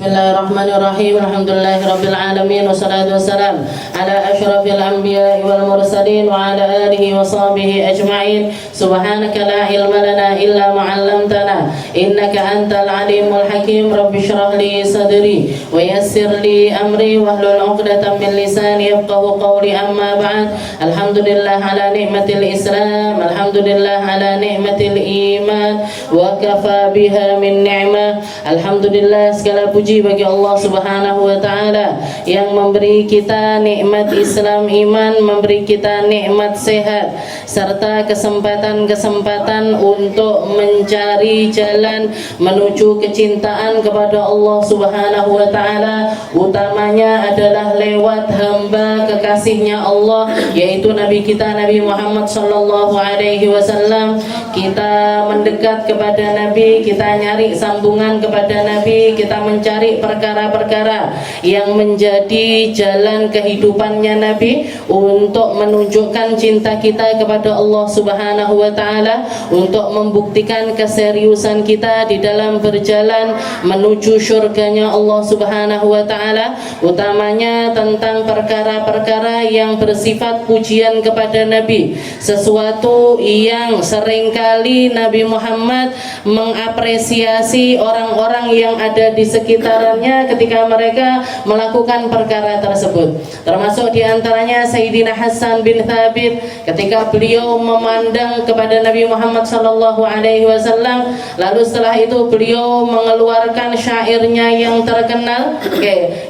Bismillahirrahmanirrahim. Alhamdulillahirabbil alamin wassalatu wassalam ala asyrafil anbiya'i wal mursalin wa ala alihi wa sahbihi ajma'in. Subhanaka la ilma lana illa ma 'allamtana innaka antal alimul hakim. Rabbi shrah li sadri wa yassir li amri wahlul 'uqdatam min lisani yafqahu qawli. Amma ba'd. Alhamdulillah ala ni'matil Islam, alhamdulillah ala ni'matil iman wa kafa biha min ni'mah. Alhamdulillah, segala puji bagi Allah Subhanahu wa taala yang memberi kita nikmat Islam iman, memberi kita nikmat sehat serta kesempatan-kesempatan untuk mencari jalan menuju kecintaan kepada Allah Subhanahu wa taala, utamanya adalah lewat hamba kekasihnya Allah, yaitu Nabi kita Nabi Muhammad sallallahu alaihi wasallam. Kita mendekat kepada Nabi, kita nyari sambungan kepada Nabi, kita mencari perkara-perkara yang menjadi jalan kehidupannya Nabi untuk menunjukkan cinta kita kepada Allah Subhanahu wa taala, untuk membuktikan keseriusan kita di dalam berjalan menuju surganya Allah Subhanahu wa taala, utamanya tentang perkara-perkara yang bersifat pujian kepada Nabi, sesuatu yang seringkali Nabi Muhammad mengapresiasi orang-orang yang ada di sekitarnya ketika mereka melakukan perkara tersebut. Termasuk diantaranya Sayyidina Hasan bin Thabit, ketika beliau memandang kepada Nabi Muhammad sallallahu alaihi wasallam, lalu setelah itu beliau mengeluarkan syairnya yang terkenal.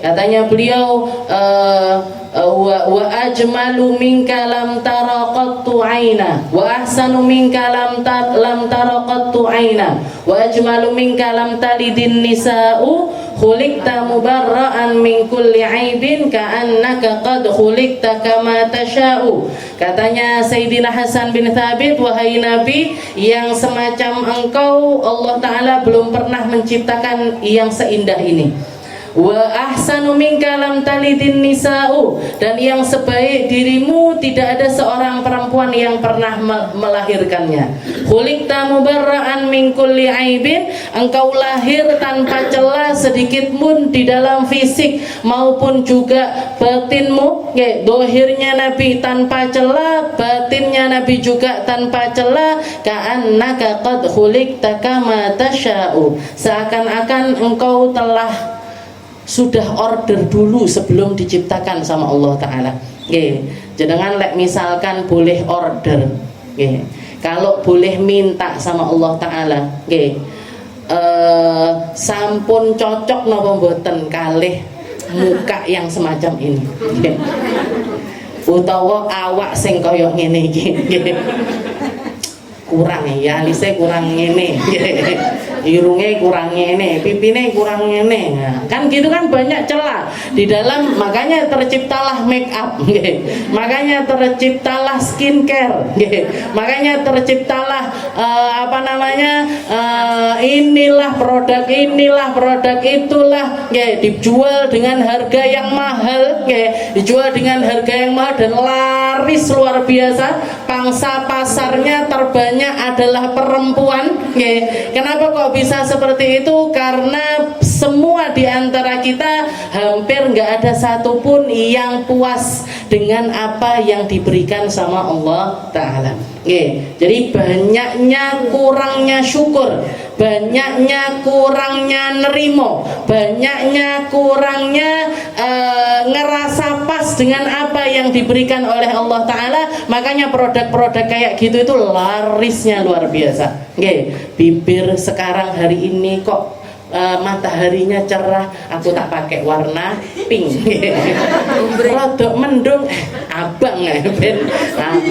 Katanya beliau wa ajmalu minka lam tara qattu aina wa ahsanu minka lam tara qattu aina wa ajmalu minka lam talidin nisa'u khuliqta mubarra'an min kulli aibin ka'annaka qad khuliqta kama tasha'u. Katanya Sayyidina Hasan bin Thabit, wahai Nabi, yang semacam engkau Allah Ta'ala belum pernah menciptakan yang seindah ini. Wa ahsanu minka lam talidin nisa'u, dan yang sebaik dirimu tidak ada seorang perempuan yang pernah melahirkannya. Khuliqta mubarra'an min kulli aibin, engkau lahir tanpa celah sedikit pun di dalam fisik maupun juga batinmu. Dohirnya Nabi tanpa celah, batinnya Nabi juga tanpa celah. Ka'annaka qad khuliqta kama tasha'u, seakan-akan engkau telah sudah order dulu sebelum diciptakan sama Allah Ta'ala. Jangan misalkan boleh order, kalau boleh minta sama Allah Ta'ala, sampun cocok napa mboten kalih muka yang semacam ini, utawa awak sing kaya ngene iki kurang ya, alisnya kurang ngene, irungnya kurang ngene, pipine kurang ngene. Kan gitu kan, banyak celah di dalam, makanya terciptalah make up, makanya terciptalah skincare, makanya terciptalah inilah produk itulah, dijual dengan harga yang mahal, dijual dengan harga yang mahal dan laris luar biasa. Pangsa pasarnya terbanyak adalah perempuan. Kenapa kok bisa seperti itu? Karena semua di antara kita hampir nggak ada satupun yang puas dengan apa yang diberikan sama Allah Ta'ala. Jadi banyaknya kurangnya syukur, banyaknya kurangnya nerimo, banyaknya kurangnya ngerasa pas dengan apa yang diberikan oleh Allah Ta'ala. Makanya produk-produk kayak gitu itu larisnya luar biasa. Bibir sekarang hari ini kok mataharinya cerah, aku tak pakai warna pink, rodok mendung, abang ben.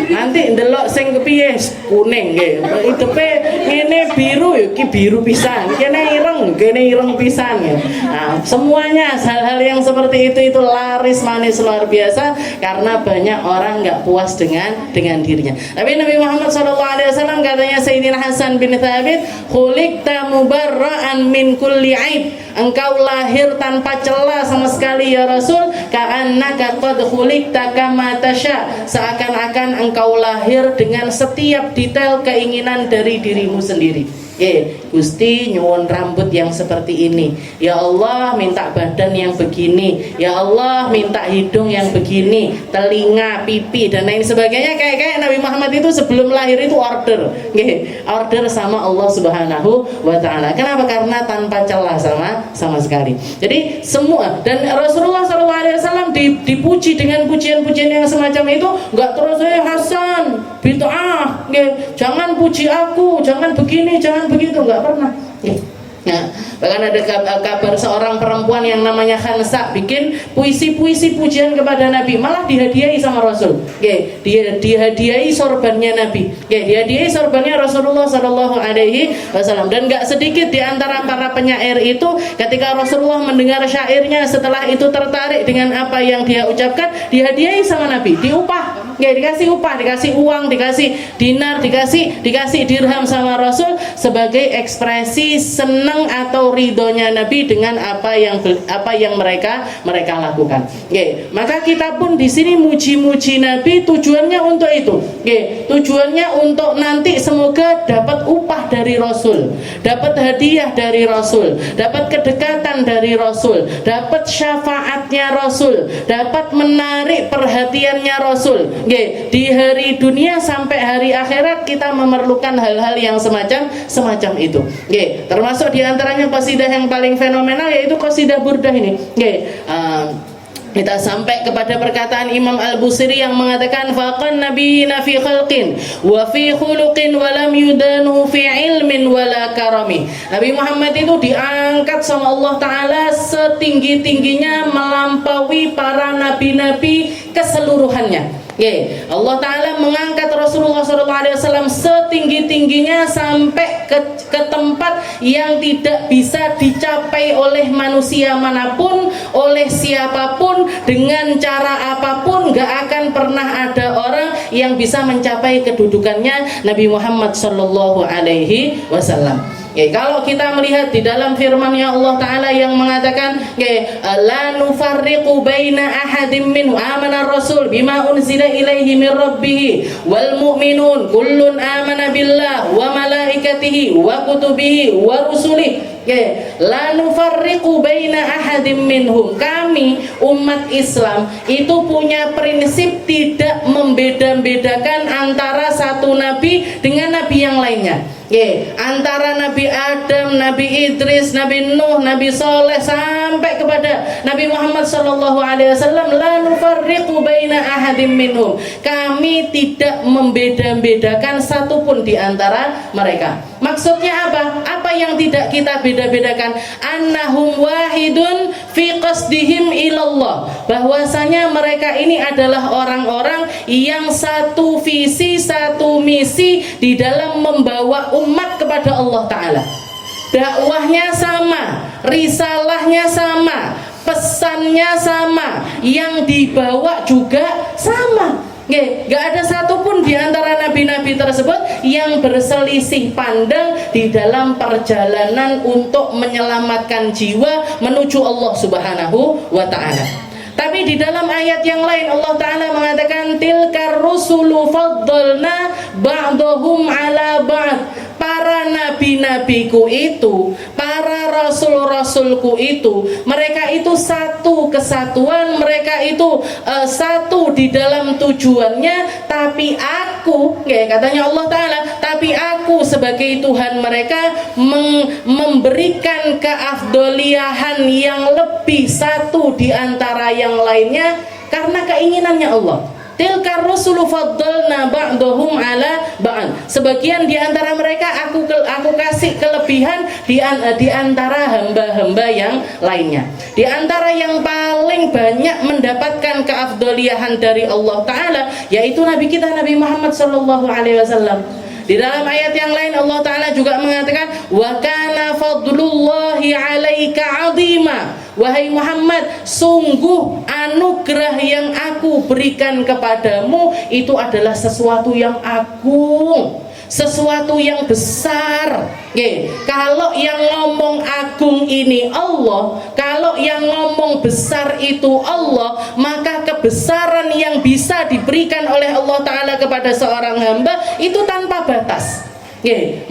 Nanti ndelok sing kepiye kuning, hidupe ngene biru, iki biru pisan, kene ireng pisan. Semuanya hal-hal yang seperti itu laris manis luar biasa karena banyak orang nggak puas dengan dirinya. Tapi Nabi Muhammad SAW katanya Sayyidina Hasan bin Thabit, khuliqta mubarra'an min kulli aib, engkau lahir tanpa celah sama sekali ya Rasul. Ka'annaka qad khuliqta kama tasha, seakan-akan engkau lahir dengan setiap detail keinginan dari dirimu sendiri. Gusti nyuwun rambut yang seperti ini, ya Allah minta badan yang begini, ya Allah minta hidung yang begini, telinga, pipi dan lain sebagainya. Kayak Nabi Muhammad itu sebelum lahir itu order sama Allah Subhanahu wa taala. Kenapa? Karena tanpa celah sama sekali. Jadi semua, dan Rasulullah SAW dipuji dengan pujian-pujian yang semacam itu, enggak terus Hasan bid'ah, jangan puji aku, jangan begini, jangan begitu, enggak pernah. Nah, bahkan ada kabar seorang perempuan yang namanya Khansa bikin puisi-puisi pujian kepada Nabi, malah dihadiahi sama Rasul. Dia dihadiahi sorbannya Nabi. Dihadiahi sorbannya Rasulullah Shallallahu Alaihi Wasallam. Dan gak sedikit di antara para penyair itu, ketika Rasulullah mendengar syairnya, setelah itu tertarik dengan apa yang dia ucapkan, dihadiahi sama Nabi, diupah. Dikasih upah, dikasih uang, dikasih dinar, dikasih dirham sama Rasul sebagai ekspresi senang atau ridhonya Nabi dengan apa yang mereka lakukan. Maka kita pun di sini muji-muji Nabi tujuannya untuk itu. Tujuannya untuk nanti semoga dapat upah dari Rasul, dapat hadiah dari Rasul, dapat kedekatan dari Rasul, dapat syafaatnya Rasul, dapat menarik perhatiannya Rasul. Di hari dunia sampai hari akhirat kita memerlukan hal-hal yang semacam itu. Termasuk diantaranya qasidah yang paling fenomenal yaitu qasidah Burdah ini. Kita sampai kepada perkataan Imam Al-Busiri yang mengatakan faqan nabiyina fi khalqin wa fi khuluqin wa lam yudanu fi ilmin wala karami. Nabi Muhammad itu diangkat sama Allah Ta'ala setinggi-tingginya melampaui para nabi-nabi keseluruhannya. Allah Ta'ala mengangkat Rasulullah SAW setinggi-tingginya sampai ke tempat yang tidak bisa dicapai oleh manusia manapun, oleh siapapun, dengan cara apapun. Gak akan pernah ada orang yang bisa mencapai kedudukannya Nabi Muhammad SAW. Kalau kita melihat di dalam firman-Nya Allah Ta'ala yang mengatakan la nufarriqu baina ahadim minhu amana rasul bima unzila ilaihi min rabbih wal mu'minun kullun amana billah wa malaikatihi wa kutubihi wa rusulih. La nufarriqu baina ahadim minhum. Kami umat Islam itu punya prinsip tidak membeda-bedakan antara satu nabi dengan nabi yang lainnya. Antara Nabi Adam, Nabi Idris, Nabi Nuh, Nabi Saleh sampai kepada Nabi Muhammad SAW, la nufarriqu baina ahadim minhum. Kami tidak membeda-bedakan satupun di antara mereka. Maksudnya apa? Apa yang tidak kita beda-bedakan? Annahum wahidun fi qasdihim ilallah. Bahwasanya mereka ini adalah orang-orang yang satu visi, satu misi di dalam membawa umat kepada Allah Ta'ala. Dakwahnya sama, risalahnya sama, pesannya sama, yang dibawa juga sama. Gak ada satupun di antara nabi-nabi tersebut yang berselisih pandang di dalam perjalanan untuk menyelamatkan jiwa menuju Allah Subhanahu wa Ta'ala. Tapi di dalam ayat yang lain Allah Ta'ala mengatakan tilkar rusulu faddalna ba'dahum ala ba'd. Para nabi-nabiku itu, para rasul-rasulku itu, mereka itu satu kesatuan, mereka itu satu di dalam tujuannya. Tapi aku, katanya Allah Ta'ala, tapi aku sebagai Tuhan mereka memberikan keafdoliahan yang lebih satu di antara yang lainnya karena keinginannya Allah. Tilkar rusulu faddalna ba'dahum ala ba'd. Sebagian di antara mereka aku kasih kelebihan di antara hamba-hamba yang lainnya. Di antara yang paling banyak mendapatkan keafdoliahan dari Allah Ta'ala yaitu Nabi kita Nabi Muhammad SAW. Di dalam ayat yang lain Allah Ta'ala juga mengatakan wa kana fadlullahi 'alaika 'azima. Wahai Muhammad, sungguh anugerah yang aku berikan kepadamu itu adalah sesuatu yang agung, sesuatu yang besar. Kalau yang ngomong agung ini Allah, kalau yang ngomong besar itu Allah, maka kebesaran yang bisa diberikan oleh Allah Ta'ala kepada seorang hamba itu tanpa batas.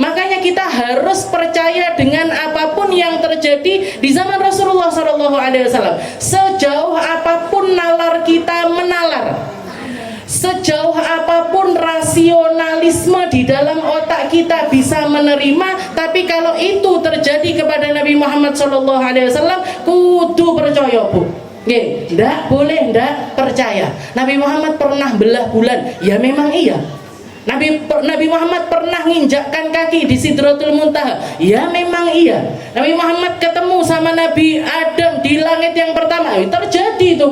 Makanya kita harus percaya dengan apapun yang terjadi di zaman Rasulullah SAW. Sejauh apapun nalar kita menalar, sejauh apapun rasionalisme di dalam otak kita bisa menerima, tapi kalau itu terjadi kepada Nabi Muhammad SAW, kudu percaya, Bu. Nggak boleh nggak percaya. Nabi Muhammad pernah belah bulan, ya memang iya. Nabi Muhammad pernah nginjakkan kaki di Sidratul Muntaha, ya memang iya. Nabi Muhammad ketemu sama Nabi Adam di langit yang pertama, terjadi itu.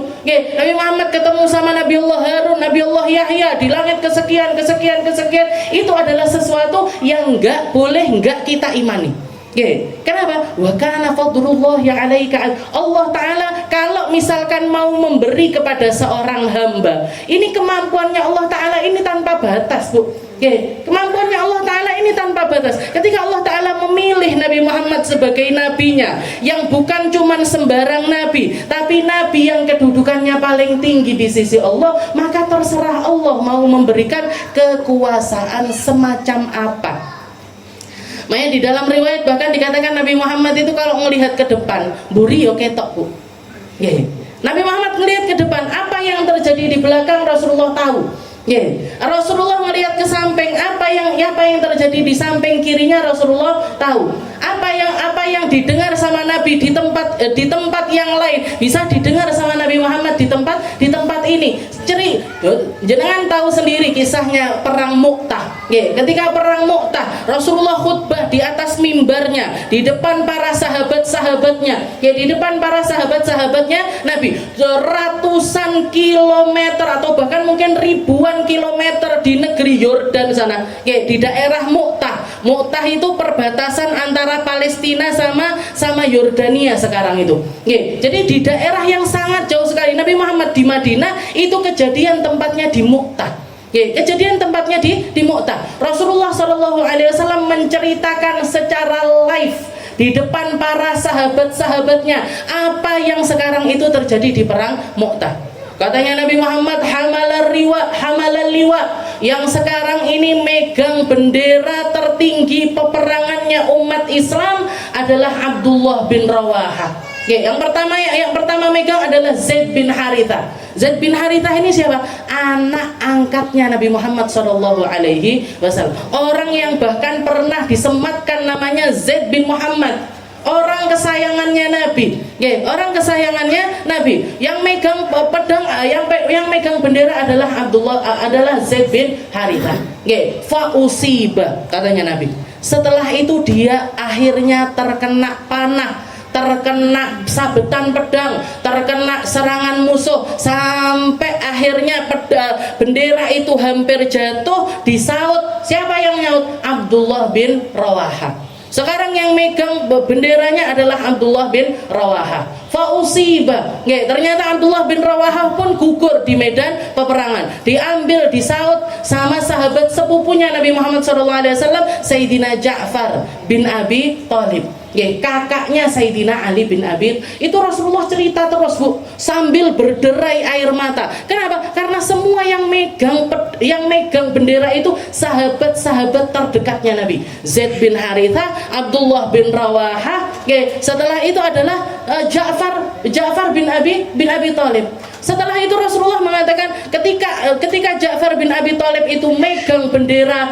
Nabi Muhammad ketemu sama Nabi Allah Harun, Nabi Allah Yahya di langit kesekian. Itu adalah sesuatu yang nggak boleh nggak kita imani. Kenapa? Wa kana fadlullahi 'alaika. Allah Ta'ala kalau misalkan mau memberi kepada seorang hamba, ini kemampuannya Allah Ta'ala ini tanpa batas, Bu. Kemampuannya Allah Ta'ala ini tanpa batas. Ketika Allah Ta'ala memilih Nabi Muhammad sebagai nabinya, yang bukan cuman sembarang nabi, tapi nabi yang kedudukannya paling tinggi di sisi Allah, maka terserah Allah mau memberikan kekuasaan semacam apa. Makanya di dalam riwayat bahkan dikatakan Nabi Muhammad itu kalau melihat ke depan, buri yo ketok, Bu. Nabi Muhammad melihat ke depan, apa yang terjadi di belakang Rasulullah tahu. Rasulullah melihat ke samping, apa yang terjadi di samping kirinya Rasulullah tahu. Apa yang didengar sama Nabi di tempat yang lain bisa didengar sama Nabi Muhammad di tempat ini. Jenengan tahu sendiri kisahnya perang Mu'tah. Ketika perang Mu'tah, Rasulullah khutbah di atas mimbarnya di depan para sahabat-sahabatnya. Di depan para sahabat-sahabatnya Nabi, ratusan kilometer atau bahkan mungkin ribuan kilometer di negeri Yordan sana, di daerah Mu'tah. Mu'tah itu perbatasan antara Palestina sama Yordania sekarang itu. Jadi di daerah yang sangat jauh sekali. Nabi Muhammad di Madinah, itu kejadian tempatnya di Mu'tah. Kejadian tempatnya di Mu'tah. Rasulullah SAW menceritakan secara live di depan para sahabat-sahabatnya apa yang sekarang itu terjadi di perang Mu'tah. Katanya Nabi Muhammad, hamalal liwa, yang sekarang ini megang bendera tertinggi peperangannya umat Islam adalah Abdullah bin Rawaha. Yang pertama megang adalah Zaid bin Haritha. Zaid bin Haritha ini siapa? Anak angkatnya Nabi Muhammad SAW. Orang yang bahkan pernah disematkan namanya Zaid bin Muhammad. Orang kesayangannya Nabi, orang kesayangannya Nabi. Yang megang pedang, yang megang bendera adalah Zaid bin Haritha. Fausiba, katanya Nabi. Setelah itu dia akhirnya terkena panah, terkena sabetan pedang, terkena serangan musuh, sampai akhirnya bendera itu hampir jatuh. Disaut, siapa yang nyaut? Abdullah bin Rawaha. Sekarang yang megang benderanya adalah Abdullah bin Rawaha. Fausiba, ternyata Abdullah bin Rawaha pun gugur di medan peperangan. Diambil, disaut sama sahabat sepupunya Nabi Muhammad SAW, Sayyidina Ja'far bin Abi Thalib. Kakaknya Sayyidina Ali bin Abi. Itu Rasulullah cerita terus, Bu, sambil berderai air mata. Kenapa? Karena semua yang megang bendera itu sahabat-sahabat terdekatnya Nabi. Zaid bin Haritha, Abdullah bin Rawaha. Setelah itu adalah Ja'far bin Abi Thalib. Setelah itu Rasulullah mengatakan ketika Ja'far bin Abi Thalib itu megang bendera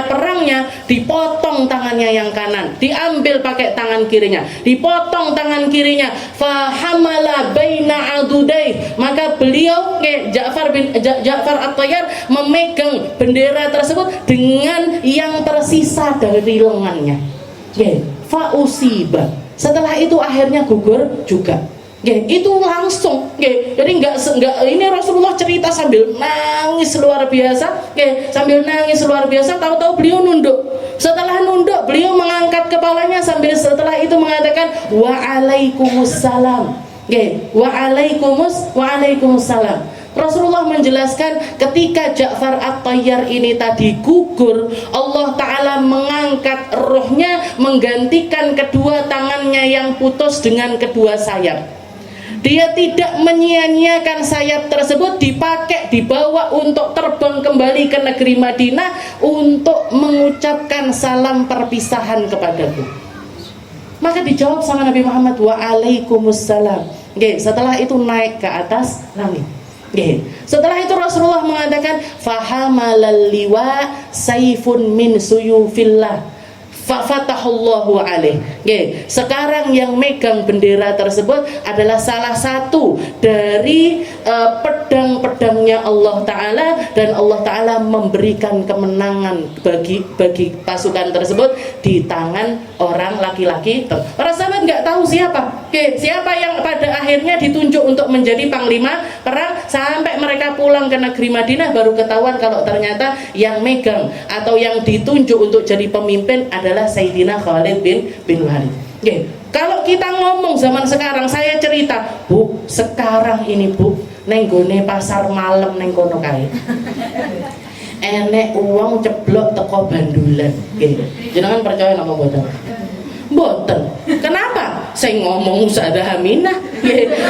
perangnya, dipotong tangannya yang kanan, diambil pakai tangan kirinya, dipotong tangan kirinya, fahamala baina adudai, maka beliau Ja'far At-Tayyar memegang bendera tersebut dengan yang tersisa dari lengannya. Fausiba. Setelah itu akhirnya gugur juga. Itu langsung. Jadi enggak ini Rasulullah cerita sambil nangis luar biasa. Sambil nangis luar biasa, tahu-tahu beliau nunduk. Setelah nunduk, beliau mengangkat kepalanya sambil setelah itu mengatakan waalaikumsalam. Waalaikumsalam. Rasulullah menjelaskan ketika Ja'far At-Tayyar ini tadi gugur, Allah Ta'ala mengangkat rohnya, menggantikan kedua tangannya yang putus dengan kedua sayap. Dia tidak menyia-nyiakan sayap tersebut, dipakai, dibawa untuk terbang kembali ke negeri Madinah untuk mengucapkan salam perpisahan kepadaku. Maka dijawab sama Nabi Muhammad, waalaikumsalam. Setelah itu naik ke atas langit. Setelah itu Rasulullah mengatakan, fahamalal liwa saifun min suyufillah fafatahullahu alaih. Sekarang yang megang bendera tersebut adalah salah satu dari pedang-pedangnya Allah Ta'ala, dan Allah Ta'ala memberikan kemenangan bagi pasukan tersebut di tangan orang laki-laki. Para sahabat nggak tahu siapa, siapa yang pada akhirnya ditunjuk untuk menjadi panglima perang, sampai mereka pulang ke negeri Madinah baru ketahuan kalau ternyata yang megang atau yang ditunjuk untuk jadi pemimpin adalah Sayyidina Khalid bin Walid. Kalau kita ngomong zaman sekarang, saya cerita, Bu, sekarang ini Bu, neng gone pasar malam neng kono kae. Enek uang ceblok teko bandulan. Jenengan percaya nama boten? Boten. Kenapa? Saya ngomong Ustazah Aminah,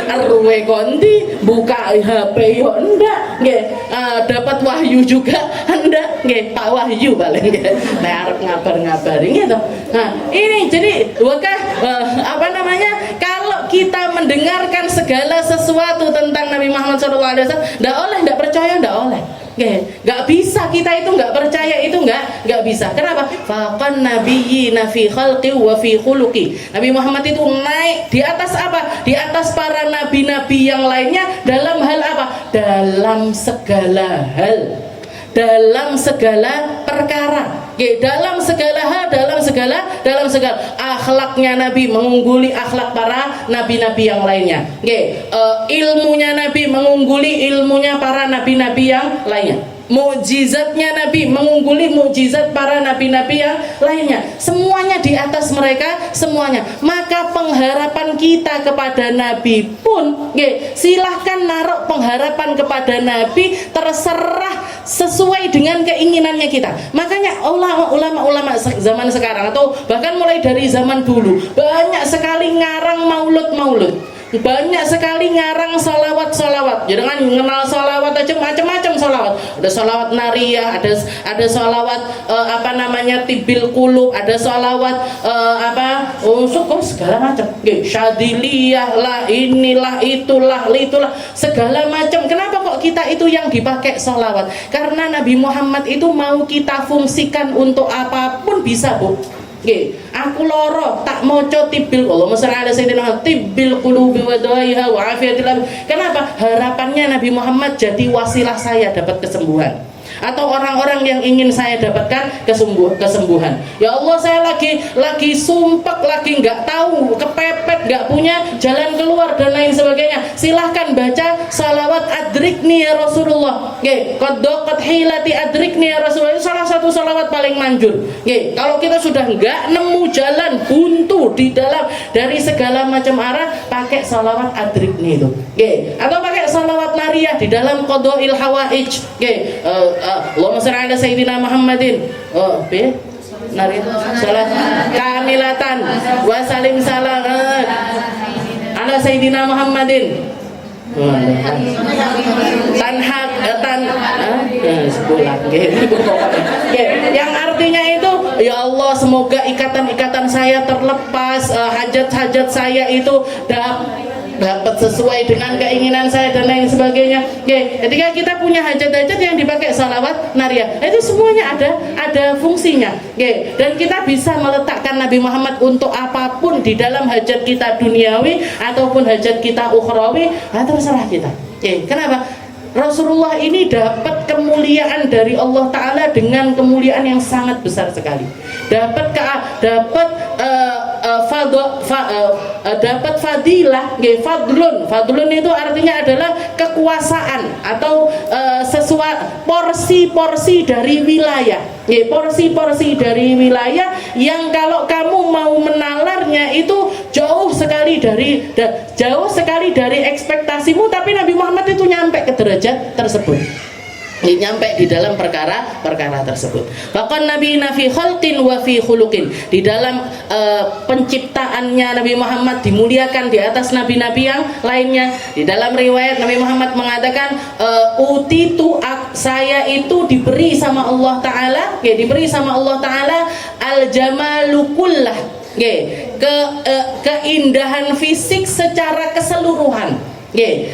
arwe konti buka HP yo ndak, dapat wahyu juga ndak, Pak Wahyu paling nek arep ngabar-ngabari gitu. Nah, ini jadi kalau kita mendengarkan segala sesuatu tentang Nabi Muhammad SAW, ndak percaya, ndak oleh. Nggak bisa, kita itu nggak percaya, itu nggak bisa. Kenapa? Faqan nabiyyina fi khalqi wa fi khuluqi. Nabi Muhammad itu naik di atas apa? Di atas para nabi-nabi yang lainnya dalam hal apa? Dalam segala hal, dalam segala perkara. Dalam segala hal, dalam segala akhlaknya Nabi mengungguli akhlak para nabi-nabi yang lainnya. Ilmunya Nabi mengungguli ilmunya para nabi-nabi yang lainnya. Mukjizatnya Nabi mengungguli mukjizat para nabi-nabi yang lainnya. Semuanya di atas mereka semuanya. Maka pengharapan kita kepada Nabi pun, silahkan naruh pengharapan kepada Nabi, terserah sesuai dengan keinginannya kita. Makanya ulama zaman sekarang atau bahkan mulai dari zaman dulu banyak sekali ngarang maulud, banyak sekali ngarang salawat. Jangan mengenal salawat aja macam-macam salawat. Ada salawat nariyah, ada salawat tibil qulub, ada salawat syukur segala macam. Syadiliyah lah, inilah itulah segala macam. Kenapa kok kita itu yang dipakai salawat? Karena Nabi Muhammad itu mau kita fungsikan untuk apapun bisa, Bu. Aku loro tak moco tibil Allah masalah ada Sayyidina tibil qulubi wa dawaiha wa afiyatil. Kenapa? Harapannya Nabi Muhammad jadi wasilah saya dapat kesembuhan, atau orang-orang yang ingin saya dapatkan kesembuhan. Ya Allah, saya lagi sumpek, lagi nggak tahu, kepepet, nggak punya jalan keluar dan lain sebagainya. Silahkan baca salawat adrikni ya Rasulullah. Qad hilati adrikni ya Rasulullah. Itu salah satu salawat paling manjur. Kalau kita sudah nggak nemu jalan, buntu di dalam dari segala macam arah, pakai salawat adrikni itu. Atau pakai salawat nariyah di dalam qada'il hawaij. Allahumma shalli ala sayyidina Muhammadin. Salat kamilatan wa salim salam ala sayyidina Muhammadin. Yang artinya itu, ya Allah, semoga ikatan-ikatan saya terlepas, hajat-hajat saya itu dapat sesuai dengan keinginan saya dan lain sebagainya. Ketika kita punya hajat-hajat yang dipakai salawat nariyah, itu semuanya ada fungsinya. Dan kita bisa meletakkan Nabi Muhammad untuk apapun di dalam hajat kita duniawi ataupun hajat kita ukhrawi, terserah kita. Kenapa? Rasulullah ini dapat kemuliaan dari Allah Ta'ala dengan kemuliaan yang sangat besar sekali. Dapat fadilah, fadlun itu artinya adalah kekuasaan atau porsi-porsi dari wilayah. Porsi-porsi dari wilayah yang kalau kamu mau menalarnya itu jauh sekali dari ekspektasimu, tapi Nabi Muhammad itu nyampe ke derajat tersebut. nyampe di dalam perkara tersebut. Bahkan Nabi fi khalqin wa fi khuluqin, di dalam penciptaannya Nabi Muhammad dimuliakan di atas nabi-nabi yang lainnya. Di dalam riwayat Nabi Muhammad mengatakan saya itu diberi sama Allah Ta'ala, diberi sama Allah Ta'ala al-jamalu kullah, keindahan fisik secara keseluruhan.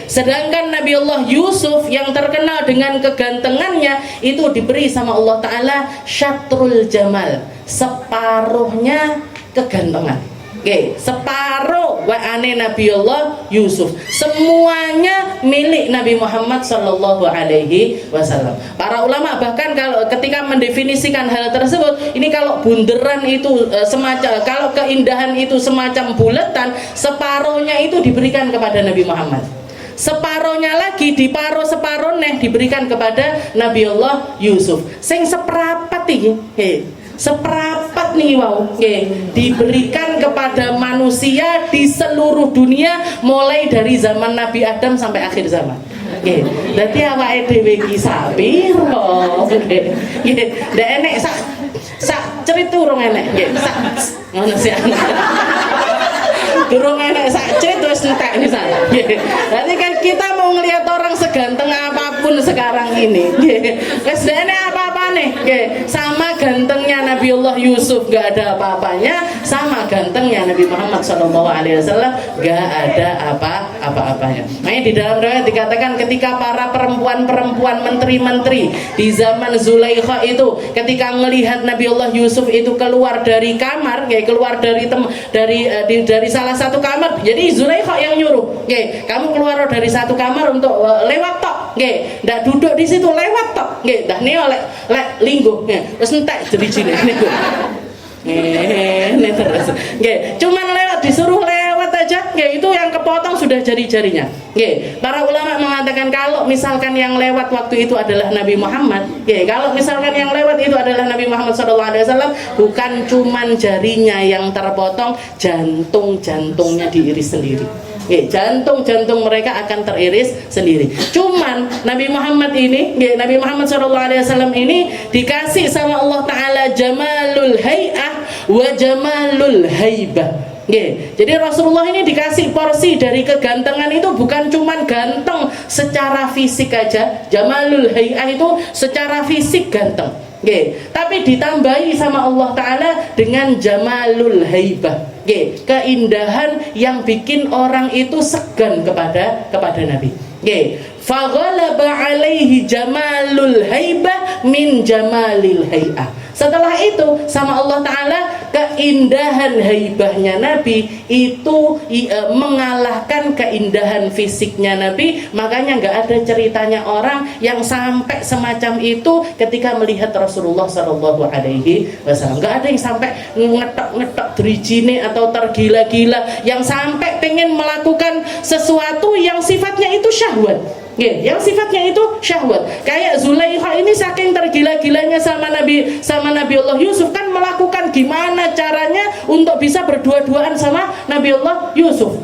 Sedangkan Nabi Allah Yusuf yang terkenal dengan kegantengannya itu diberi sama Allah Ta'ala syatrul jamal, separuhnya kegantengan. Separuh wa'ane Nabi Allah Yusuf, semuanya milik Nabi Muhammad Sallallahu Alaihi Wasallam. Para ulama bahkan kalau ketika mendefinisikan hal tersebut, ini kalau bunderan itu semacam, kalau keindahan itu semacam buletan, separuhnya itu diberikan kepada Nabi Muhammad, separuhnya lagi separuh neh diberikan kepada Nabi Allah Yusuf. Sing seperapat iki, seperapat nih diberikan kepada manusia di seluruh dunia mulai dari zaman Nabi Adam sampai akhir zaman. Dadi awake dhewe iki sapiro? Ndak enek sak cerita urung enek. Sak ngono sih. Durung enek sak cerita wis entek nih saya. Berarti kan kita mau ngelihat orang seganteng apapun sekarang ini, wis enek apa-apa nih. Sama gantengnya Nabi Allah Yusuf gak ada apa-apanya, sama gantengnya Nabi Muhammad SAW gak ada apa-apanya. Makanya di dalam riwayat dikatakan ketika para perempuan-perempuan menteri-menteri di zaman Zulaikha itu ketika melihat Nabi Allah Yusuf itu keluar dari kamar, keluar dari salah satu kamar, jadi Zulaikha yang nyuruh, kamu keluar dari satu kamar untuk lewat tok, ndak duduk di situ, lewat tok, dah nih oleh linggo, terus entek jadi cine, terus, cuman lewat, disuruh lewat aja, itu yang kepotong sudah jari-jarinya. Para ulama mengatakan kalau misalkan yang lewat waktu itu adalah Nabi Muhammad, kalau misalkan yang lewat itu adalah Nabi Muhammad SAW, bukan cuman jarinya yang terpotong, jantung-jantungnya diiris sendiri. Jantung-jantung mereka akan teriris sendiri. Cuman Nabi Muhammad ini, Nabi Muhammad SAW ini dikasih sama Allah Ta'ala jamalul hay'ah wa jamalul haibah. Jadi Rasulullah ini dikasih porsi dari kegantengan itu bukan cuman ganteng secara fisik aja, jamalul hay'ah itu secara fisik ganteng, tapi ditambahi sama Allah Ta'ala dengan jamalul haibah, keindahan yang bikin orang itu segan kepada Nabi. Faghalaba alaihi jamalul haibah min jamalil hay'ah. Setelah itu sama Allah Ta'ala keindahan haibahnya Nabi itu mengalahkan keindahan fisiknya Nabi. Makanya nggak ada ceritanya orang yang sampai semacam itu ketika melihat Rasulullah Sallallahu Alaihi Wasallam. Nggak ada yang sampai ngetok-ngetok drijine atau tergila-gila, yang sampai pengen melakukan sesuatu yang sifatnya itu syahwat. Yang sifatnya itu syahwat. Kayak Zulaikha ini saking tergila-gilanya sama Nabi Allah Yusuf, kan melakukan gimana caranya untuk bisa berdua-duaan sama Nabi Allah Yusuf.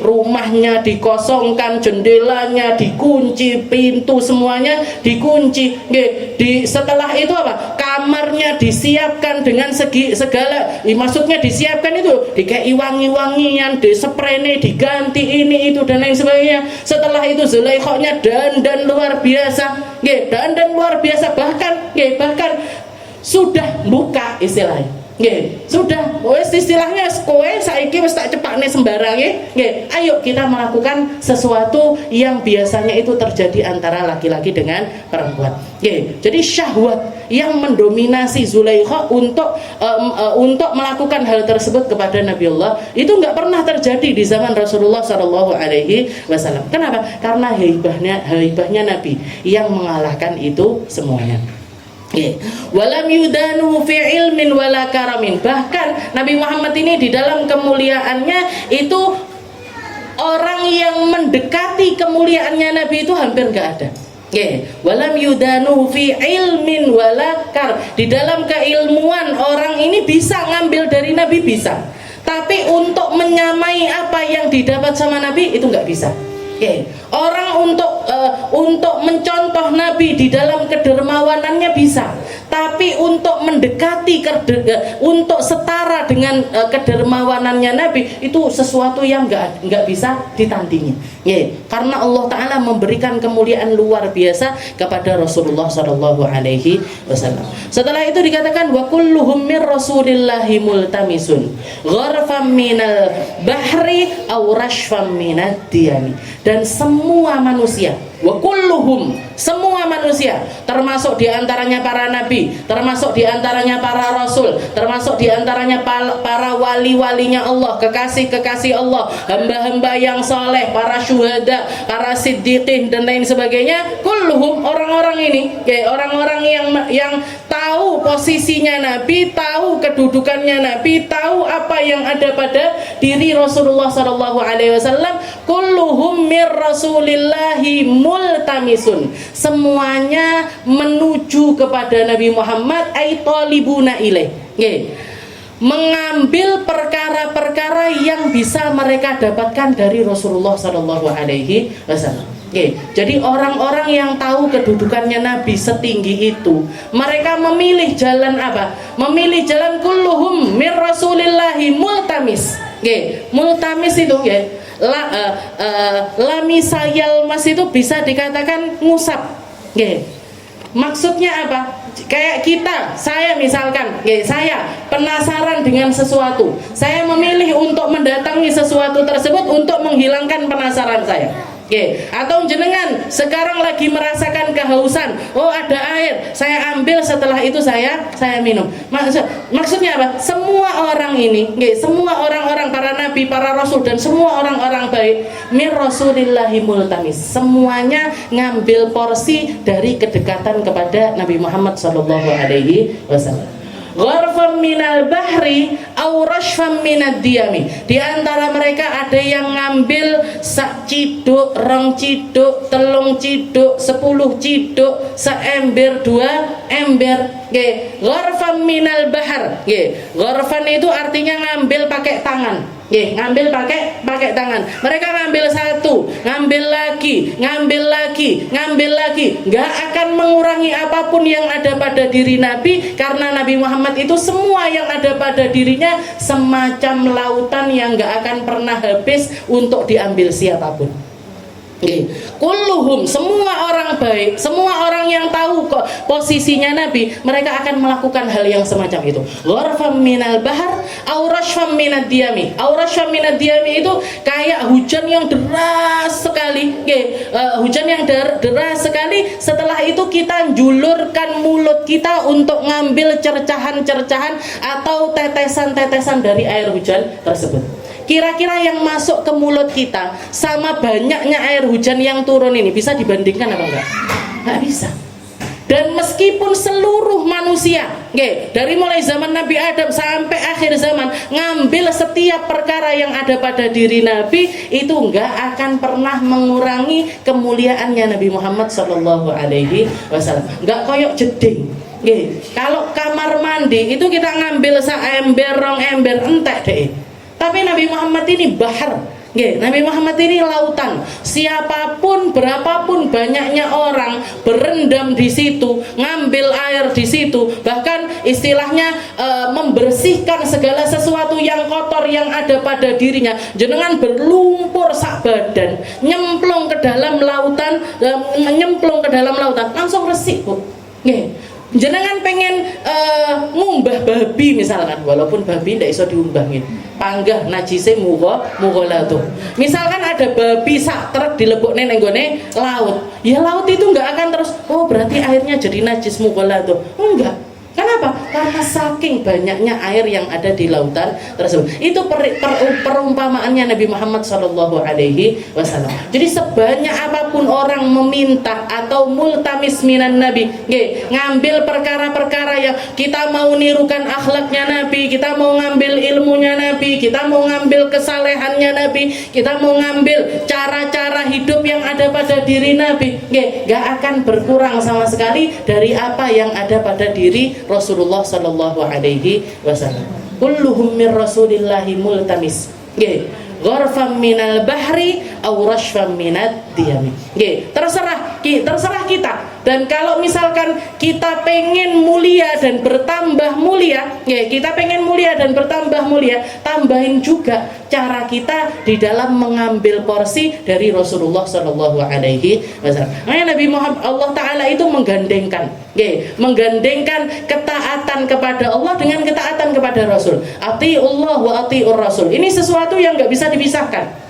Rumahnya dikosongkan, jendelanya dikunci, pintu semuanya dikunci. Setelah itu apa? Kamarnya disiapkan dengan segala, maksudnya disiapkan itu dikei wangi-wangian, disprene, diganti ini itu dan lain sebagainya. Setelah itu Zulaikha-nya dan luar biasa, dan luar biasa, bahkan sudah buka istilahnya, sudah wes istilahnya kowe saiki wis tak cepakne sembarang, ayo kita melakukan sesuatu yang biasanya itu terjadi antara laki-laki dengan perempuan. Jadi syahwat yang mendominasi Zulaikha untuk melakukan hal tersebut kepada Nabi Allah itu nggak pernah terjadi di zaman Rasulullah Shallallahu Alaihi Wasallam. Kenapa? Karena haibahnya Nabi yang mengalahkan itu semuanya. Walam yudanu fi ilmin wala karamin. Bahkan Nabi Muhammad ini di dalam kemuliaannya itu orang yang mendekati kemuliaannya Nabi itu hampir nggak ada. Walam yudanu fi ilmin wala kar. Di dalam keilmuan orang ini bisa ngambil dari Nabi, bisa. Tapi untuk menyamai apa yang didapat sama Nabi itu nggak bisa. Orang untuk mencontoh Nabi di dalam kedermawanannya bisa, tapi untuk mendekati untuk setara dengan kedermawanannya Nabi itu sesuatu yang nggak bisa ditandingi. Karena Allah Ta'ala memberikan kemuliaan luar biasa kepada Rasulullah Shallallahu Alaihi Wasallam. Setelah itu dikatakan wa kulluhum mir rasulillahi multamisun gharfam minal bahri aw rashfam minad diyami. Dan semua manusia, wa kulluhum, semua manusia, termasuk diantaranya para nabi, termasuk diantaranya para rasul, termasuk diantaranya para wali-walinya Allah, kekasih-kekasih Allah, hamba-hamba yang soleh, para syuhada, para siddiqin dan lain sebagainya. Kulluhum, orang-orang ini, orang-orang yang tahu posisinya Nabi, tahu kedudukannya Nabi, tahu apa yang ada pada diri Rasulullah Sallallahu Alaihi Wasallam. Kulluhum mir rasulillahi multamisun, semuanya menuju kepada Nabi Muhammad, ay talibuna ilaih, mengambil perkara-perkara yang bisa mereka dapatkan dari Rasulullah Sallallahu Alaihi Wasallam. Jadi orang-orang yang tahu kedudukannya Nabi setinggi itu, mereka memilih jalan apa? Memilih jalan kulluhum mir rasulillahi multamis. Multamis itu lamisayal mas itu bisa dikatakan ngusap. Maksudnya apa? Kayak kita, saya misalkan, saya penasaran dengan sesuatu, saya memilih untuk mendatangi sesuatu tersebut untuk menghilangkan penasaran saya. Atau jenengan sekarang lagi merasakan kehausan, oh ada air, saya ambil, setelah itu saya minum. Maksudnya apa? Semua orang ini, semua orang-orang, para nabi, para rasul, dan semua orang-orang baik, mir rasulillahi multamis, semuanya ngambil porsi dari kedekatan kepada Nabi Muhammad Sallallahu Alaihi Wasallam. Gharfam minal bahri aw rashfam minad diyami. Di antara mereka ada yang ngambil sak ciduk, rong ciduk, telung ciduk, 10 ciduk, seember, 2 ember. Gharfam minal bahar. Gharfan itu artinya ngambil pakai tangan. Ngambil pakai tangan. Mereka ngambil satu, ngambil lagi, ngambil lagi, nggak akan mengurangi apapun yang ada pada diri Nabi, karena Nabi Muhammad itu semua yang ada pada dirinya semacam lautan yang nggak akan pernah habis untuk diambil siapapun. Kulluhum, semua orang baik, semua orang yang tahu kok posisinya Nabi, mereka akan melakukan hal yang semacam itu. Gharfam minal bahar aw rashfam minad diyami. Aw rashfam minad diyami itu kayak hujan yang deras sekali. Hujan yang deras sekali. Setelah itu kita julurkan mulut kita untuk ngambil cercahan-cercahan atau tetesan-tetesan dari air hujan tersebut. Kira-kira yang masuk ke mulut kita sama banyaknya air hujan yang turun ini bisa dibandingkan apa enggak? Enggak bisa. Dan meskipun seluruh manusia, dari mulai zaman Nabi Adam sampai akhir zaman, ngambil setiap perkara yang ada pada diri Nabi, itu enggak akan pernah mengurangi kemuliaannya Nabi Muhammad Sallallahu Alaihi Wasallam. Enggak koyok jeding. Kalau kamar mandi itu kita ngambil saember, rong ember, entek deh. Tapi Nabi Muhammad ini bahar, Nabi Muhammad ini lautan. Siapapun, berapapun banyaknya orang berendam di situ, ngambil air di situ, bahkan istilahnya membersihkan segala sesuatu yang kotor yang ada pada dirinya. Jenengan berlumpur sak badan, nyemplung ke dalam lautan, langsung resik, Bu. Jenengan pengen ngumbah babi misalkan, walaupun babi ndak iso diumbangin, panggah najise mughallatuh. Misalkan ada babi sak truk dilebokne nang gone laut, ya laut itu nggak akan terus, oh berarti airnya jadi najis mughallatuh. Enggak. Kenapa? Karena saking banyaknya air yang ada di lautan tersebut. Itu perumpamaannya Nabi Muhammad Sallallahu Alaihi Wasallam. Jadi sebanyak apapun orang meminta atau multamis minan Nabi, ngambil perkara-perkara yang kita mau nirukan akhlaknya Nabi, kita mau ngambil ilmunya Nabi, kita mau ngambil kesalehannya Nabi, kita mau ngambil cara-cara hidup yang ada pada diri Nabi, gak akan berkurang sama sekali dari apa yang ada pada diri Rasulullah Sallallahu Alaihi Wasallam. Kulluhum min rasulillahi multamis. Gharfam minal bahri aw rashfan minad diyami. Nggih, terserah kita. Dan kalau misalkan kita pengen mulia dan bertambah mulia, nggih, kita pengen mulia dan bertambah mulia, tambahin juga cara kita di dalam mengambil porsi dari Rasulullah Shallallahu Alaihi Wasallam. Nabi Muhammad, Allah Taala itu menggandengkan ketaatan kepada Allah dengan ketaatan kepada Rasul. Atiullah wa atiur Rasul. Ini sesuatu yang nggak bisa dipisahkan.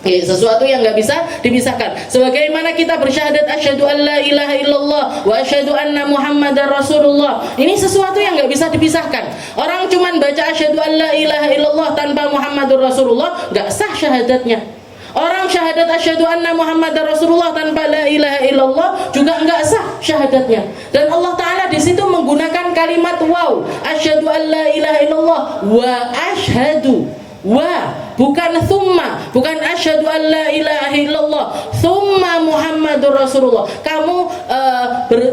Sesuatu yang nggak bisa dipisahkan. Sebagaimana kita bersyahadat asyhadu an la ilaha illallah wa asyhadu anna muhammadar rasulullah. Ini sesuatu yang nggak bisa dipisahkan. Orang cuman baca asyhadu an la ilaha illallah tanpa muhammadur rasulullah, nggak sah syahadatnya. Orang syahadat asyhadu anna muhammadar rasulullah tanpa la ilaha illallah juga nggak sah syahadatnya. Dan Allah Taala di situ menggunakan kalimat waw, asyhadu an la ilaha illallah wa asyhadu. Bukan thumma, bukan asyhadu an la ilaha illallah thumma muhammadur rasulullah. Kamu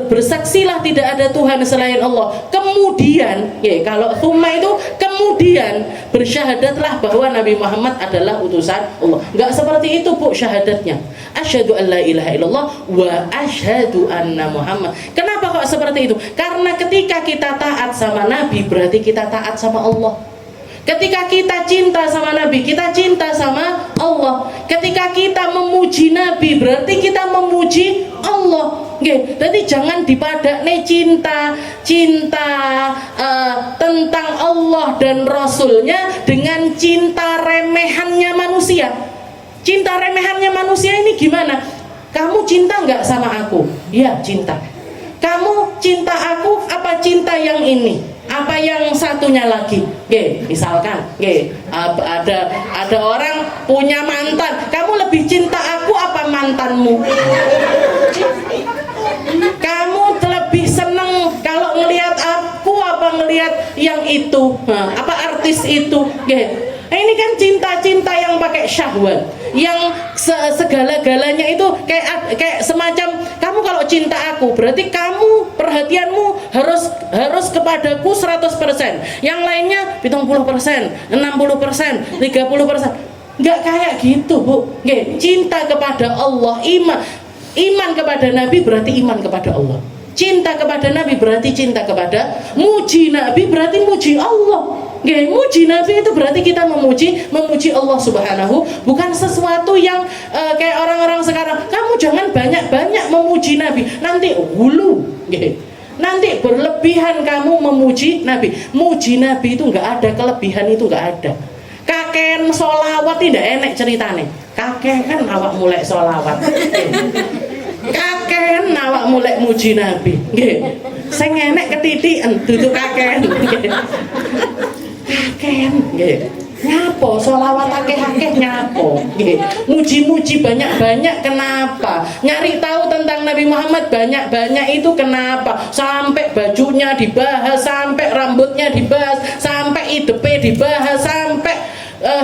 bersaksilah tidak ada Tuhan selain Allah. Kemudian, kalau thumma itu kemudian bersyahadatlah bahwa Nabi Muhammad adalah utusan Allah. Enggak seperti itu, Bu, syahadatnya. Asyhadu an la ilaha illallah wa asyhadu anna Muhammad. Kenapa kok seperti itu? Karena ketika kita taat sama Nabi, berarti kita taat sama Allah. Ketika kita cinta sama Nabi, kita cinta sama Allah. Ketika kita memuji Nabi, berarti kita memuji Allah. Jadi jangan dipadakne cinta tentang Allah dan Rasulnya dengan cinta remehannya manusia. Cinta remehannya manusia ini gimana? Kamu cinta nggak sama aku? Iya, cinta. Kamu cinta aku apa cinta yang ini? Apa yang satunya lagi? Misalkan, ada orang punya mantan. Kamu lebih cinta aku apa mantanmu? Kamu lebih seneng kalau ngelihat aku apa ngelihat yang itu? Apa artis itu? Ini kan cinta-cinta yang pakai syahwat, yang segala-galanya itu kayak semacam kamu kalau cinta aku berarti kamu perhatianmu harus kepadaku 100%. Yang lainnya 70%, 60%, 30%. Enggak kayak gitu, Bu. Cinta kepada Allah, iman kepada Nabi berarti iman kepada Allah. Cinta kepada Nabi berarti cinta kepada, muji Nabi berarti muji Allah. Muji Nabi itu berarti kita memuji Allah Subhanahu, bukan sesuatu yang kayak orang-orang sekarang. Kamu jangan banyak-banyak memuji Nabi, nanti hulu. Nanti berlebihan kamu memuji Nabi. Muji Nabi itu nggak ada kelebihan, itu nggak ada. Kakek solawat tidak enek ceritane. Kakek kan awak mulai solawat. Kakek awak mulai muji Nabi. Sing enek ketitikan duduk kakek. Kakek nyapo solawat akeh-akeh nyapo, muji-muji banyak-banyak kenapa? Nyari tahu tentang Nabi Muhammad banyak-banyak itu kenapa? Sampai bajunya dibahas, sampai rambutnya dibahas, sampai idepe dibahas, sampai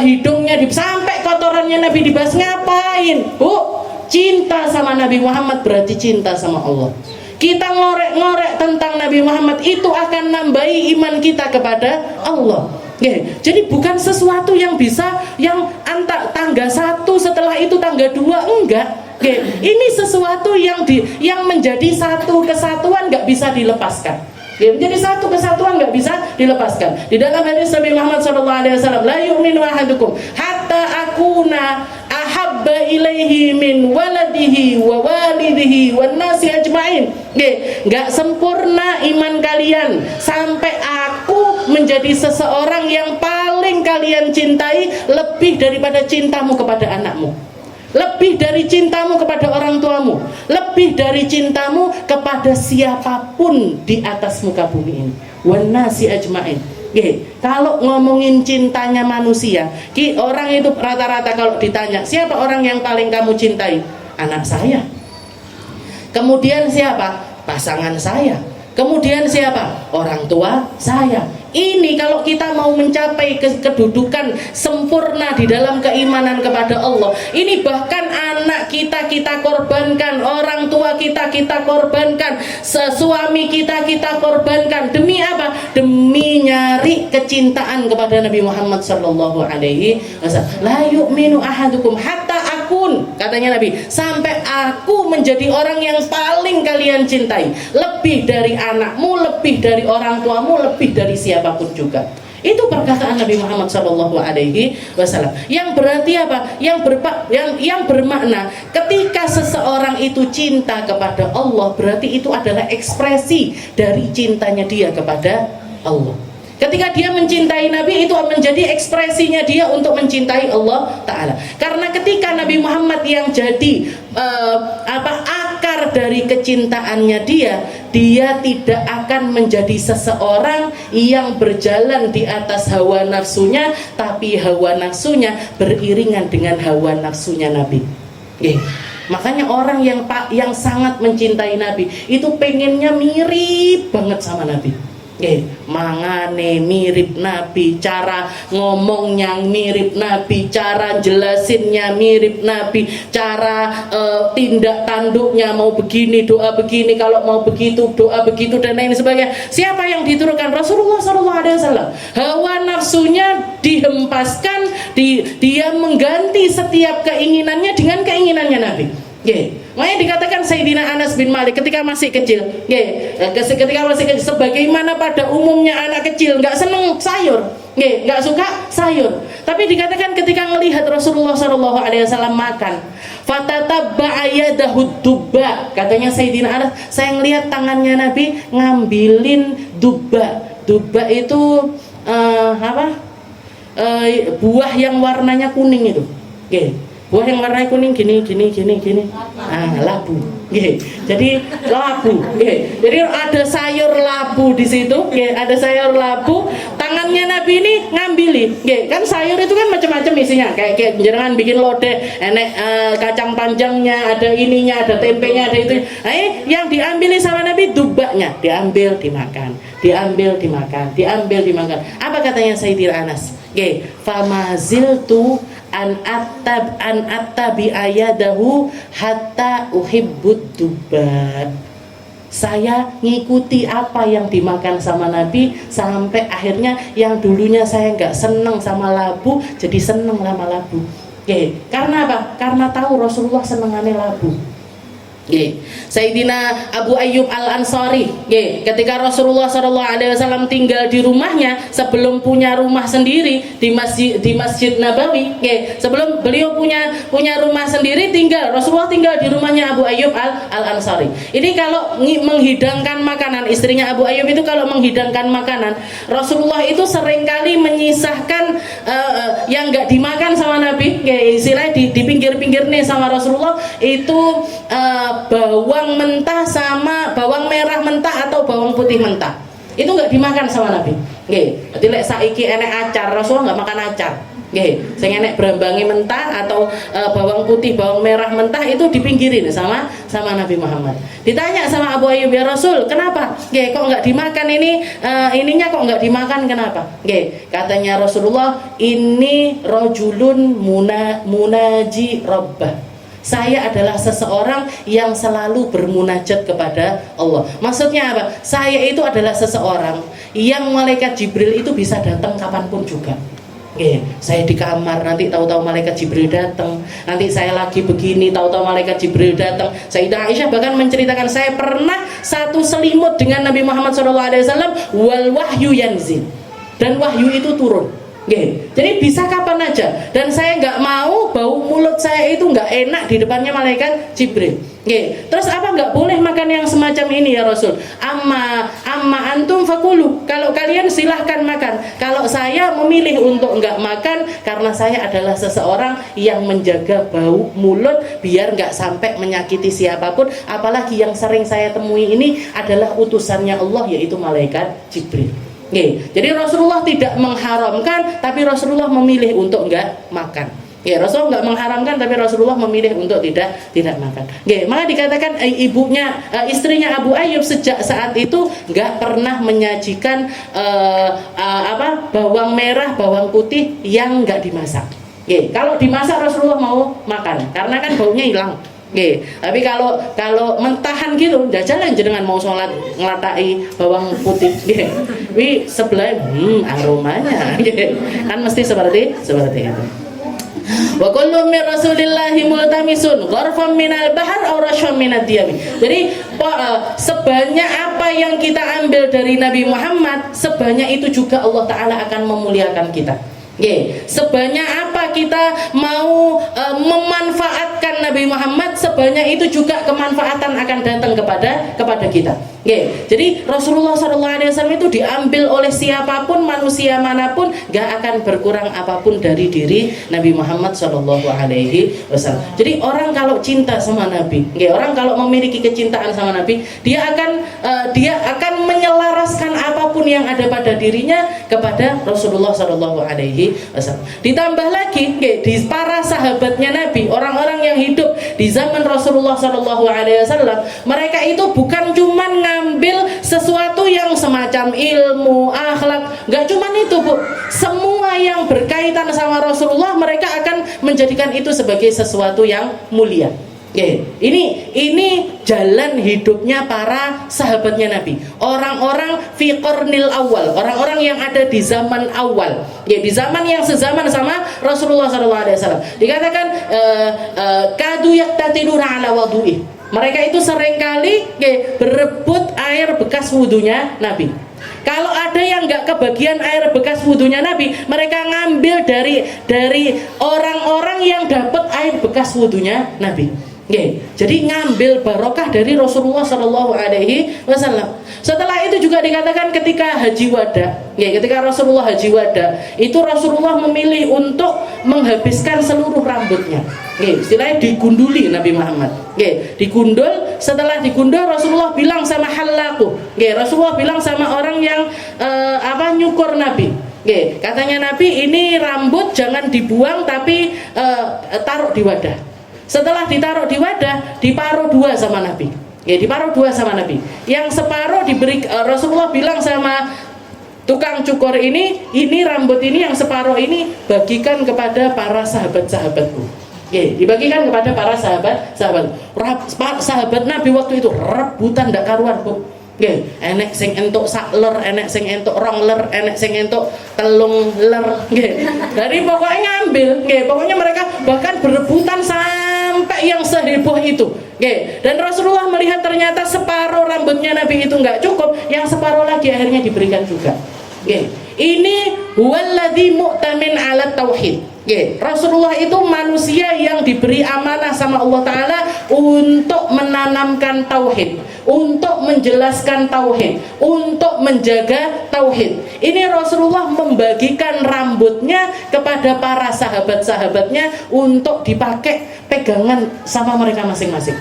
hidungnya sampai kotorannya Nabi dibahas. Ngapain, Bu? Cinta sama Nabi Muhammad berarti cinta sama Allah. Kita ngorek-ngorek tentang Nabi Muhammad itu akan nambahi iman kita kepada Allah. Jadi bukan sesuatu yang bisa yang tangga 1 setelah itu tangga 2, enggak. Ini sesuatu yang menjadi satu kesatuan, nggak bisa dilepaskan. Menjadi satu kesatuan nggak bisa dilepaskan. Di dalam hadis Nabi Muhammad SAW, la yu'minu ahadukum hatta akuna ahabba ilaihi min waladihi wa walidihi wan nasi ajmain. Nggak sempurna iman kalian sampai aku menjadi seseorang yang paling kalian cintai lebih daripada cintamu kepada anakmu, lebih dari cintamu kepada orang tuamu, lebih dari cintamu kepada siapapun di atas muka bumi ini. Wan nasi ajmain. Kalau ngomongin cintanya manusia, orang itu rata-rata kalau ditanya siapa orang yang paling kamu cintai? Anak saya. Kemudian siapa? Pasangan saya. Kemudian siapa? Orang tua saya. Ini kalau kita mau mencapai kedudukan sempurna di dalam keimanan kepada Allah, ini bahkan anak kita korbankan, orang tua kita korbankan, suami kita korbankan. Demi apa? Demi nyari kecintaan kepada Nabi Muhammad sallallahu alaihi wasallam. La yu'minu ahadukum hatta apapun, katanya Nabi, sampai aku menjadi orang yang paling kalian cintai, lebih dari anakmu, lebih dari orang tuamu, lebih dari siapapun juga. Itu perkataan Nabi Muhammad SAW. Yang berarti apa? Yang bermakna ketika seseorang itu cinta kepada Allah, berarti itu adalah ekspresi dari cintanya dia kepada Allah. Ketika dia mencintai Nabi, itu menjadi ekspresinya dia untuk mencintai Allah Ta'ala. Karena ketika Nabi Muhammad yang jadi akar dari kecintaannya dia tidak akan menjadi seseorang yang berjalan di atas hawa nafsunya, tapi hawa nafsunya beriringan dengan hawa nafsunya Nabi. Makanya orang yang sangat mencintai Nabi itu pengennya mirip banget sama Nabi. Mangane mirip Nabi, cara ngomongnya mirip Nabi, cara jelasinnya mirip Nabi, cara tindak tanduknya mau begini doa begini, kalau mau begitu doa begitu, dan lain sebagainya. Siapa yang diturunkan? Rasulullah SAW. Hawa nafsunya dihempaskan, dia mengganti setiap keinginannya dengan keinginannya Nabi. Makanya dikatakan Sayyidina Anas bin Malik ketika masih kecil, sebagaimana pada umumnya anak kecil nggak seneng sayur, nggak suka sayur, tapi dikatakan ketika melihat Rasulullah SAW makan, fatatabba yadahu dubba, katanya Sayyidina Anas, saya ngelihat tangannya Nabi ngambilin dubba. Dubba itu buah yang warnanya kuning itu. Buah yang warnanya kuning gini. Labu. Jadi labu. Jadi ada sayur labu di situ. Ada sayur labu. Tangannya Nabi ini ngambili. Kan sayur itu kan macam-macam isinya. Kayak jenengan bikin lodeh, enek kacang panjangnya, ada ininya, ada tempenya, ada itu. Yang diambili sama Nabi dubaknya, diambil dimakan, diambil dimakan. Apa katanya Sayyidina Anas? Famaziltu an attabi ayadahu hatta uhibbud dubat. Saya ngikuti apa yang dimakan sama Nabi sampai akhirnya yang dulunya saya nggak seneng sama labu jadi seneng sama labu. Karena apa? Karena tahu Rasulullah senengannya labu. Sayyidina Abu Ayyub Al-Ansari, ketika Rasulullah SAW tinggal di rumahnya sebelum punya rumah sendiri di Masjid Nabawi, sebelum beliau punya rumah sendiri, Rasulullah tinggal di rumahnya Abu Ayyub Al-Ansari. Ini kalau menghidangkan makanan, istrinya Abu Ayyub itu kalau menghidangkan makanan, Rasulullah itu seringkali menyisahkan yang nggak dimakan sama Nabi, istilahnya di pinggir-pinggir nih sama Rasulullah itu bawang mentah sama bawang merah mentah atau bawang putih mentah. Itu nggak dimakan sama Nabi. Berarti lek saiki enek acar, Rasulullah nggak makan acar. Sing enek berambangi mentah atau bawang putih, bawang merah mentah itu dipinggirin sama Nabi Muhammad. Ditanya sama Abu Ayyub, ya Rasul, kenapa? Kok nggak dimakan ininya kok nggak dimakan, kenapa? Katanya Rasulullah, ini rojulun munaji rabbah. Saya adalah seseorang yang selalu bermunajat kepada Allah. Maksudnya apa? Saya itu adalah seseorang yang malaikat Jibril itu bisa datang kapanpun juga. Saya di kamar, nanti tahu-tahu malaikat Jibril datang. Nanti saya lagi begini, tahu-tahu malaikat Jibril datang. Sayyidah Aisyah bahkan menceritakan, saya pernah satu selimut dengan Nabi Muhammad SAW, wal wahyu yanzil, dan wahyu itu turun. Jadi bisa kapan aja, dan saya nggak mau bau mulut saya itu nggak enak di depannya malaikat Jibril. Terus apa nggak boleh makan yang semacam ini ya Rasul? Amma antum fakulu, kalau kalian silahkan makan. Kalau saya memilih untuk nggak makan karena saya adalah seseorang yang menjaga bau mulut biar nggak sampai menyakiti siapapun. Apalagi yang sering saya temui ini adalah utusannya Allah, yaitu malaikat Jibril. Jadi Rasulullah tidak mengharamkan, tapi Rasulullah memilih untuk enggak makan. Rasulullah enggak mengharamkan, tapi Rasulullah memilih untuk tidak makan. Maka dikatakan istrinya Abu Ayyub sejak saat itu enggak pernah menyajikan bawang merah, bawang putih yang enggak dimasak. Kalau dimasak Rasulullah mau makan, karena kan baunya hilang. Tapi kalau mentahan gitu, jalan jenengan mau sholat ngelatai bawang putih, sebelah aromanya, kan mesti seperti itu. Wa kullu min rasulillahi multamisun gharfan minal bahar aw rashfan minad diyami. Jadi sebanyak apa yang kita ambil dari Nabi Muhammad, sebanyak itu juga Allah Ta'ala akan memuliakan kita. Sebanyak apa kita mau memanfaatkan Nabi Muhammad, sebanyak itu juga kemanfaatan akan datang kepada kita. Jadi Rasulullah SAW itu diambil oleh siapapun, manusia manapun, gak akan berkurang apapun dari diri Nabi Muhammad SAW. Jadi orang kalau cinta sama Nabi, orang kalau memiliki kecintaan sama Nabi, dia akan menyelaraskan apapun yang ada pada dirinya kepada Rasulullah SAW. Ditambah lagi di para sahabatnya Nabi, orang-orang yang hidup di zaman Rasulullah SAW, mereka itu bukan cuman ngambil sesuatu yang semacam ilmu, akhlak, nggak cuman itu Bu, semua yang berkaitan sama Rasulullah mereka akan menjadikan itu sebagai sesuatu yang mulia. Ini jalan hidupnya para sahabatnya Nabi, orang-orang fi qarnil awal, orang-orang yang ada di zaman awal, di zaman yang sezaman sama Rasulullah SAW. Dikatakan kadu yaktatiluna ala wadu'i, mereka itu seringkali berebut air bekas wudunya Nabi. Kalau ada yang nggak kebagian air bekas wudunya Nabi, mereka ngambil dari orang-orang yang dapat air bekas wudunya Nabi. Jadi ngambil barokah dari Rasulullah SAW. Setelah itu juga dikatakan ketika haji wada, ketika Rasulullah haji wada, itu Rasulullah memilih untuk menghabiskan seluruh rambutnya. Istilahnya digunduli Nabi Muhammad. Digundul, setelah digundul Rasulullah bilang sama halaku. Rasulullah bilang sama orang yang nyukur Nabi. Katanya Nabi, ini rambut jangan dibuang tapi taruh di wadah. Setelah ditaruh di wadah, diparuh dua sama Nabi. Diparuh dua sama Nabi. Yang separuh diberi, Rasulullah bilang sama tukang cukur ini rambut ini yang separuh ini bagikan kepada para sahabat-sahabatku. Dibagikan kepada para sahabat. Sahabat Nabi waktu itu rebutan ndak karuan, Bu. Enek sing entuk sakler, enek sing entuk rongler, enek sing entuk telung ler. Dari pokoknya ngambil, pokoknya mereka bahkan berebutan sampai yang seheboh itu. Dan Rasulullah melihat ternyata separuh rambutnya Nabi itu nggak cukup, yang separuh lagi akhirnya diberikan juga. Ini huwallazi mu'tamin ala tauhid. Rasulullah itu manusia yang diberi amanah sama Allah Ta'ala untuk menanamkan tauhid, untuk menjelaskan tauhid, untuk menjaga tauhid. Ini Rasulullah membagikan rambutnya kepada para sahabat-sahabatnya untuk dipakai pegangan sama mereka masing-masing.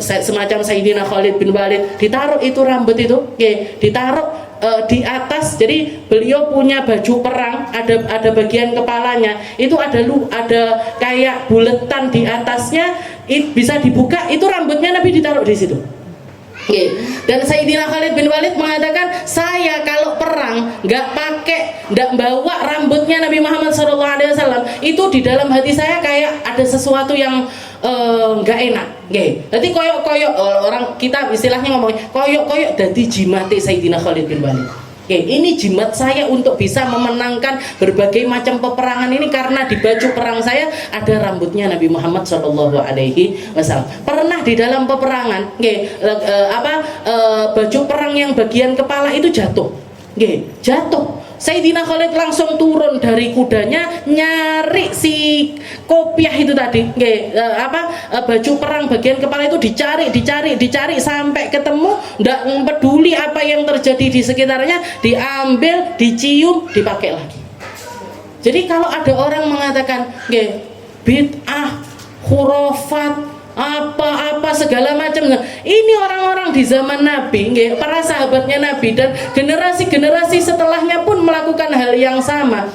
Semacam Sayyidina Khalid bin Walid, ditaruh itu rambut itu, ditaruh di atas. Jadi beliau punya baju perang, ada bagian kepalanya itu ada kayak buletan di atasnya, bisa dibuka, itu rambutnya Nabi ditaruh di situ. Dan Sayyidina Khalid bin Walid mengatakan, saya kalau perang nggak bawa rambutnya Nabi Muhammad SAW, itu di dalam hati saya kayak ada sesuatu yang nggak enak. Jadi koyok orang kita istilahnya ngomong koyok dadi jimate Sayyidina Khalid bin Walid. Ini jimat saya untuk bisa memenangkan berbagai macam peperangan ini, karena di baju perang saya ada rambutnya Nabi Muhammad SAW. Pernah di dalam peperangan, baju perang yang bagian kepala itu jatuh. Sayyidina Khalid langsung turun dari kudanya, nyari si kopiah itu tadi, baju perang bagian kepala itu dicari sampai ketemu, nggak peduli apa yang terjadi di sekitarnya, diambil, dicium, dipakai lagi. Jadi kalau ada orang mengatakan bid'ah, khurafat, apa segala macam, ini orang-orang di zaman Nabi, para sahabatnya Nabi, dan generasi-generasi setelahnya pun melakukan hal yang sama,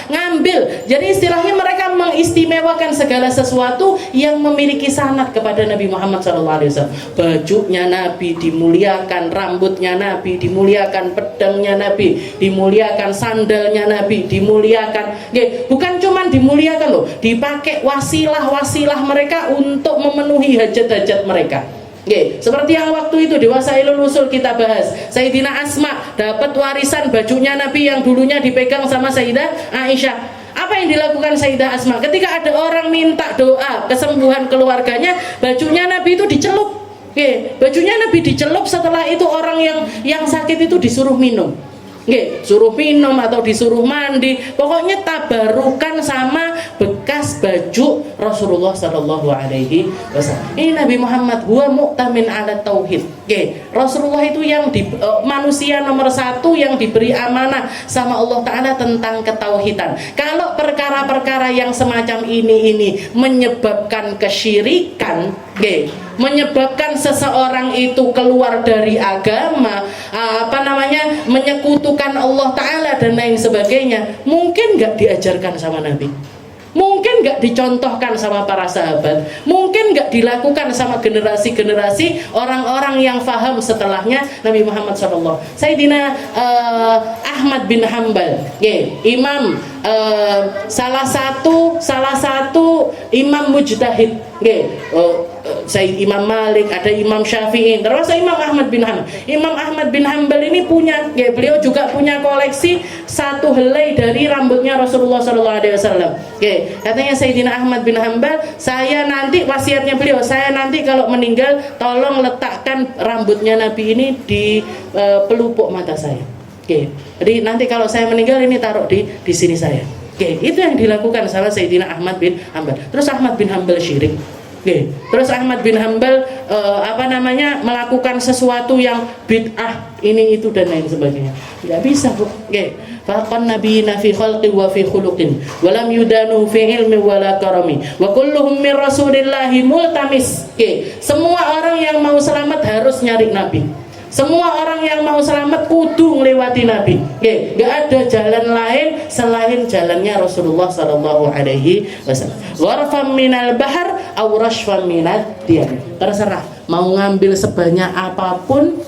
ngambil. Jadi istilahnya mereka mengistimewakan segala sesuatu yang memiliki sanad kepada Nabi Muhammad SAW. Bajunya Nabi dimuliakan, rambutnya Nabi dimuliakan, pedangnya Nabi dimuliakan, sandalnya Nabi dimuliakan. Bukan cuman dimuliakan loh, dipakai wasilah mereka untuk memenuhi hajat-hajat mereka. Seperti yang waktu itu di Wasailul Usul kita bahas, Sayyidina Asma dapat warisan bajunya Nabi yang dulunya dipegang sama Sayyidah Aisyah. Apa yang dilakukan Sayyidah Asma? Ketika ada orang minta doa kesembuhan keluarganya, bajunya Nabi itu dicelup. Oke, bajunya Nabi dicelup, setelah itu orang yang sakit itu disuruh minum. Oke, suruh minum atau disuruh mandi, pokoknya tabarukan sama bekas baju Rasulullah Shallallahu Alaihi Wasallam. Ini Nabi Muhammad huwa mu'tamin ala tauhid. Oke, Rasulullah itu yang manusia nomor satu yang diberi amanah sama Allah Taala tentang ketauhidan. Kalau perkara-perkara yang semacam ini menyebabkan kesyirikan, oke, menyebabkan seseorang itu keluar dari agama, menyekutukan Allah Ta'ala dan lain sebagainya, mungkin gak diajarkan sama Nabi, mungkin gak dicontohkan sama para sahabat, mungkin gak dilakukan sama generasi-generasi orang-orang yang faham setelahnya Nabi Muhammad SAW. Sayyidina Ahmad bin Hanbal, imam, salah satu imam mujtahid, Sayyid Imam Malik, ada Imam Syafi'i, termasuk Imam Ahmad bin Hanbal. Imam Ahmad bin Hanbal ini beliau juga punya koleksi satu helai dari rambutnya Rasulullah SAW. Katanya Sayyidina Ahmad bin Hanbal, saya nanti wasiatnya beliau, saya nanti kalau meninggal tolong letakkan rambutnya Nabi ini di pelupuk mata saya. Jadi nanti kalau saya meninggal ini taruh di sini saya. Itu yang dilakukan sama Sayyidina Ahmad bin Hanbal. Terus Ahmad bin Hanbal syirik. Terus Ahmad bin Hanbal melakukan sesuatu yang bid'ah ini itu dan lain sebagainya. Tidak bisa, Bu. Faqan nabiyina fi khalqi wa fi khuluqin wa lam yudanu fi ilmi wa la karami wa kulluhum min rasulillahi multamis. Semua orang yang mau selamat harus nyari Nabi. Semua orang yang mau selamat kudu melewati Nabi. Gak ada jalan lain selain jalannya Rasulullah Sallallahu Alaihi Wasallam. Warfam minal bahar, aw rashfam minad diyan. Terserah mau ngambil sebanyak apapun.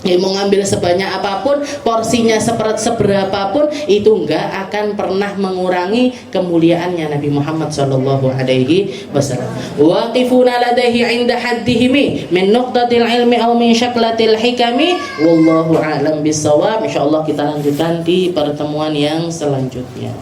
Mau ngambil sebanyak apapun, porsinya seberapapun, itu enggak akan pernah mengurangi kemuliaannya Nabi Muhammad Sallallahu Alaihi Wasallam. Waqifuna ladaihi inda haddihimi min nuqtatil ilmi aw min syaklatil hikami, wallahu a'lam bissawab. Insyaallah kita lanjutkan di pertemuan yang selanjutnya.